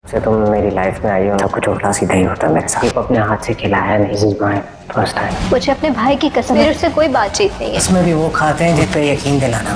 से तुम मेरी लाइफ में आई हो ना, कुछ उल्टा सीधा ही होता मेरे साथ। सिर्फ अपने हाथ से खिलाया नहीं, this is my first time. मुझे अपने भाई की कसम, मेरे उससे कोई बातचीत नहीं है। इसमें भी वो खाते हैं जिस पे यकीन दिलाना।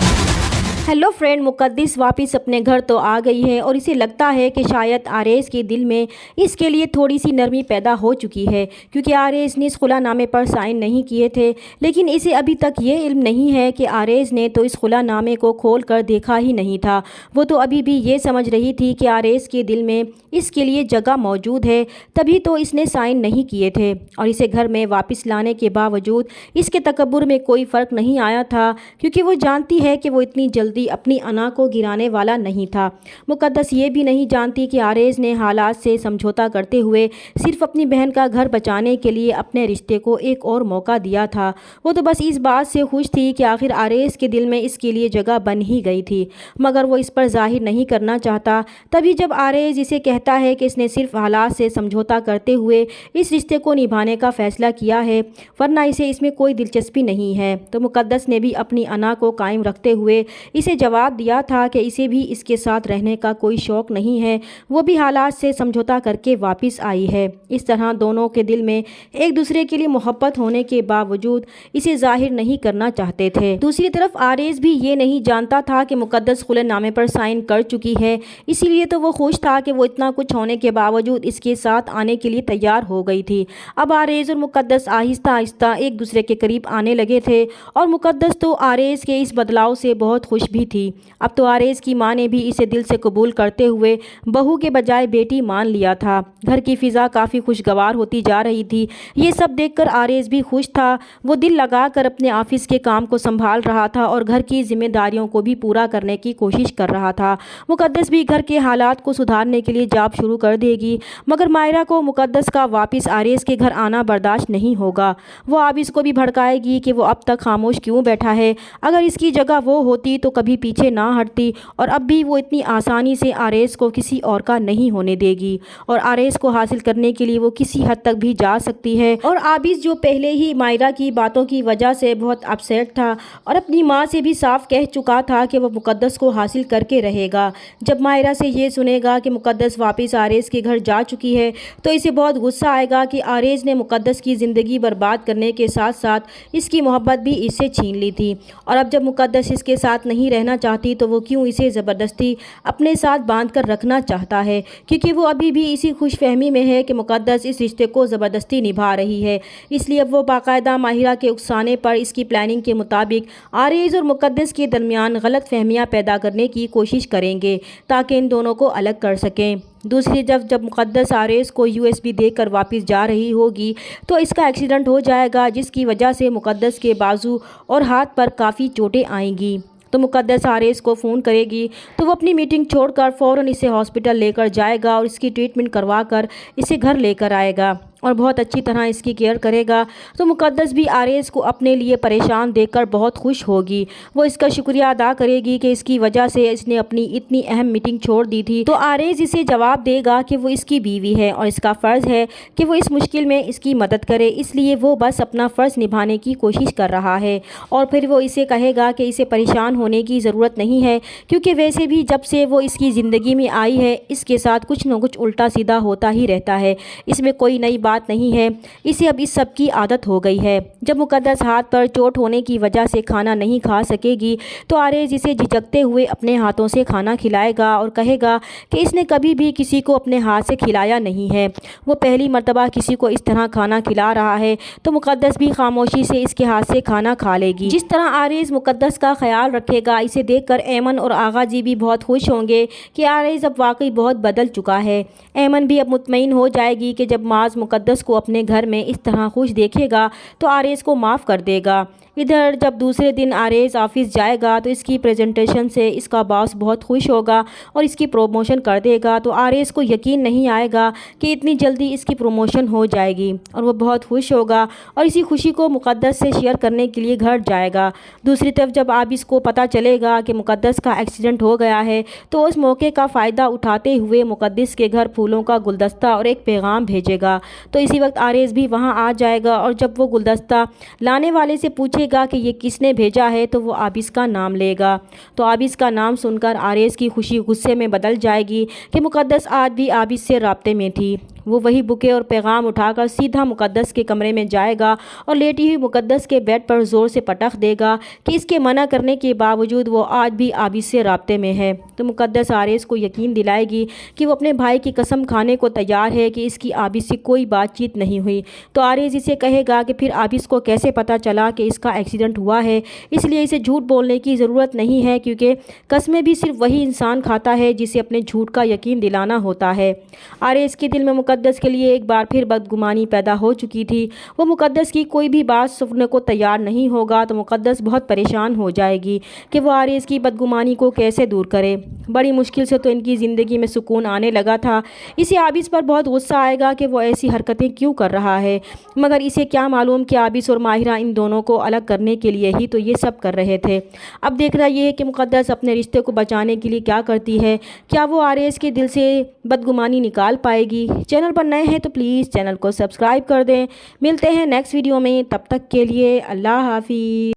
हेलो फ्रेंड, मुकद्दिस वापस अपने घर तो आ गई है और इसे लगता है कि शायद आरेज के दिल में इसके लिए थोड़ी सी नरमी पैदा हो चुकी है, क्योंकि आरेज ने इस खुलानामे पर साइन नहीं किए थे। लेकिन इसे अभी तक ये इल्म नहीं है कि आरेज ने तो इस खुलानामे को खोल कर देखा ही नहीं था। वो तो अभी भी ये समझ रही थी कि आरेज के दिल में इसके लिए जगह मौजूद है, तभी तो इसने साइन नहीं किए थे। और इसे घर में वापस लाने के बावजूद इसके तकब्बुर में कोई फ़र्क नहीं आया था, क्योंकि वो जानती है कि वो इतनी जल्दी अपनी अना को गिराने वाला नहीं था। मुकद्दस ये भी नहीं जानती कि आरेज ने हालात से समझौता करते हुए सिर्फ अपनी बहन का घर बचाने के लिए अपने रिश्ते को एक और मौका दिया था। वो तो बस इस बात से खुश थी कि आखिर आरेज के दिल में इसके लिए जगह बन ही गई थी, मगर वो इस पर जाहिर नहीं करना चाहता। तभी जब आरेज इसे कहता है कि इसने सिर्फ हालात से समझौता करते हुए इस रिश्ते को निभाने का फ़ैसला किया है, वरना इसे इसमें कोई दिलचस्पी नहीं है, तो मुकद्दस ने भी अपनी अना को कायम रखते हुए इसे जवाब दिया था कि इसे भी इसके साथ रहने का कोई शौक़ नहीं है। वो भी हालात से समझौता करके वापस आई है। इस तरह दोनों के दिल में एक दूसरे के लिए मोहब्बत होने के बावजूद इसे जाहिर नहीं करना चाहते थे। दूसरी तरफ आरेज भी ये नहीं जानता था कि मुकद्दस खुलेनामे पर साइन कर चुकी है, इसीलिए तो वो खुश था कि वो इतना कुछ होने के बावजूद इसके साथ आने के लिए तैयार हो गई थी। अब आरेज और मुकद्दस आहिस्ता आहिस्ता एक दूसरे के करीब आने लगे थे और मुकद्दस तो आरेज के इस बदलाव से बहुत खुश भी थी। अब तो आरेज की माँ ने भी इसे दिल से कबूल करते हुए बहू के बजाय बेटी मान लिया था। घर की फ़िज़ा काफ़ी खुशगवार होती जा रही थी। ये सब देखकर आरेज भी खुश था। वो दिल लगाकर अपने ऑफिस के काम को संभाल रहा था और घर की जिम्मेदारियों को भी पूरा करने की कोशिश कर रहा था। मुकद्दस भी घर के हालात को सुधारने के लिए जॉब शुरू कर देगी, मगर मायरा को मुकद्दस का वापस आरेज के घर आना बर्दाश्त नहीं होगा। वो अब इसको भी भड़काएगी कि वो अब तक खामोश क्यों बैठा है। अगर इसकी जगह वो होती तो कभी पीछे ना हटती, और अब भी वो इतनी आसानी से आरेज को किसी और का नहीं होने देगी, और आरेज को हासिल करने के लिए वो किसी हद तक भी जा सकती है। और आबिस जो पहले ही मायरा की बातों की वजह से बहुत अपसेट था और अपनी माँ से भी साफ कह चुका था कि वो मुकद्दस को हासिल करके रहेगा। जब मायरा से ये सुनेगा कि मुकद्दस वापस आरेज के घर जा चुकी है तो इसे बहुत गुस्सा आएगा कि आरेज ने मुकद्दस की ज़िंदगी बर्बाद करने के साथ साथ इसकी मोहब्बत भी इससे छीन ली थी। और अब जब मुकद्दस इसके साथ नहीं रहना चाहती तो वो क्यों इसे ज़बरदस्ती अपने साथ बांध कर रखना चाहता है, क्योंकि वो अभी भी इसी खुशफहमी में है कि मुकद्दस इस रिश्ते को ज़बरदस्ती निभा रही है। इसलिए अब वो बाकायदा माहिरा के उकसाने पर इसकी प्लानिंग के मुताबिक आरेज और मुकद्दस के दरमियान गलत फहमियाँ पैदा करने की कोशिश करेंगे ताकि इन दोनों को अलग कर सकें। दूसरी जब मुकद्दस आरेज को यूएसबी देकर वापस जा रही होगी तो इसका एक्सीडेंट हो जाएगा, जिसकी वजह से मुकद्दस के बाजू और हाथ पर काफ़ी चोटें आएंगी। तो मुकद्दस आरेज को फ़ोन करेगी तो वो अपनी मीटिंग छोड़कर फ़ौरन इसे हॉस्पिटल लेकर जाएगा और इसकी ट्रीटमेंट करवा कर इसे घर लेकर आएगा और बहुत अच्छी तरह इसकी केयर करेगा। तो मुकद्दस भी आरेज को अपने लिए परेशान देखकर बहुत खुश होगी। वो इसका शुक्रिया अदा करेगी कि इसकी वजह से इसने अपनी इतनी अहम मीटिंग छोड़ दी थी। तो आरेज इसे जवाब देगा कि वो इसकी बीवी है और इसका फ़र्ज़ है कि वो इस मुश्किल में इसकी मदद करे, इसलिए वो बस अपना फ़र्ज़ निभाने की कोशिश कर रहा है। और फिर वो इसे कहेगा कि इसे परेशान होने की ज़रूरत नहीं है, क्योंकि वैसे भी जब से वो इसकी ज़िंदगी में आई है इसके साथ कुछ न कुछ उल्टा सीधा होता ही रहता है। इसमें कोई नई बात नहीं है, इसे अब इस सब की आदत हो गई है। जब मुकद्दस हाथ पर चोट होने की वजह से खाना नहीं खा सकेगी तो आरेज इसे झिझकते हुए अपने हाथों से खाना खिलाएगा और कहेगा कि इसने कभी भी किसी को अपने हाथ से खिलाया नहीं है, वो पहली मर्तबा किसी को इस तरह खाना खिला रहा है। तो मुकद्दस भी खामोशी से इसके हाथ से खाना खा लेगी। जिस तरह आरेज मुकद्दस का ख्याल रखेगा, इसे देखकर ऐमन और आगा जी भी बहुत खुश होंगे कि आरेज अब वाकई बहुत बदल चुका है। ऐमन भी अब मुतमईन हो जाएगी कि जब माज मुकद्दस को अपने घर में इस तरह खुश देखेगा तो आरेज को माफ़ कर देगा। इधर जब दूसरे दिन आरेज ऑफिस जाएगा तो इसकी प्रेजेंटेशन से इसका बॉस बहुत खुश होगा और इसकी प्रमोशन कर देगा। तो आरेज को यकीन नहीं आएगा कि इतनी जल्दी इसकी प्रमोशन हो जाएगी और वो बहुत खुश होगा और इसी खुशी को मुकद्दस से शेयर करने के लिए घर जाएगा। दूसरी तरफ जब आबिस को पता चलेगा कि मुकद्दस का एक्सीडेंट हो गया है तो उस मौके का फ़ायदा उठाते हुए मुकद्दस के घर फूलों का गुलदस्ता और एक पैगाम भेजेगा। तो इसी वक्त आरेज भी वहाँ आ जाएगा और जब वो गुलदस्ता लाने वाले से पूछेगा گا کہ یہ کس نے بھیجا ہے تو وہ عابس کا نام لے گا۔ تو عابس کا نام سن کر آریز کی خوشی غصے میں بدل جائے گی کہ مقدس آج بھی عابس سے رابطے میں تھی۔ وہ وہی بکے اور پیغام اٹھا کر سیدھا مقدس کے کمرے میں جائے گا اور لیٹی ہوئی مقدس کے بیڈ پر زور سے پٹخ دے گا کہ اس کے منع کرنے کے باوجود وہ آج بھی عابس سے رابطے میں ہے۔ تو مقدس آریز کو یقین دلائے گی کہ وہ اپنے بھائی کی قسم کھانے کو تیار ہے کہ اس کی عابس سے کوئی بات چیت نہیں ہوئی۔ تو آریز اسے کہے گا کہ پھر عابس کو کیسے پتہ چلا کہ اس کا ایکسیڈنٹ ہوا ہے، اس لیے اسے جھوٹ بولنے کی ضرورت نہیں ہے، کیونکہ قسمیں بھی صرف وہی انسان کھاتا ہے جسے اپنے جھوٹ کا یقین دلانا ہوتا ہے۔ آریز کے دل میں مقدس کے لیے ایک بار پھر بدگمانی پیدا ہو چکی تھی۔ وہ مقدس کی کوئی بھی بات سننے کو تیار نہیں ہوگا تو مقدس بہت پریشان ہو جائے گی کہ وہ آریز کی بدگمانی کو کیسے دور کرے۔ بڑی مشکل سے تو ان کی زندگی میں سکون آنے لگا تھا۔ اسے عابس پر بہت غصہ آئے گا کہ وہ ایسی حرکتیں کیوں کر رہا ہے، مگر اسے کیا معلوم کہ عابس اور ماہرہ ان دونوں کو الگ کرنے کے لیے ہی تو یہ سب کر رہے تھے۔ اب دیکھنا یہ ہے کہ مقدس اپنے رشتے کو بچانے کے لیے کیا کرتی ہے۔ کیا وہ آریز کے دل سے بدگمانی نکال پائے گی؟ چینل پر نئے ہیں تو پلیز چینل کو سبسکرائب کر دیں۔ ملتے ہیں نیکسٹ ویڈیو میں، تب تک کے لیے اللہ حافظ۔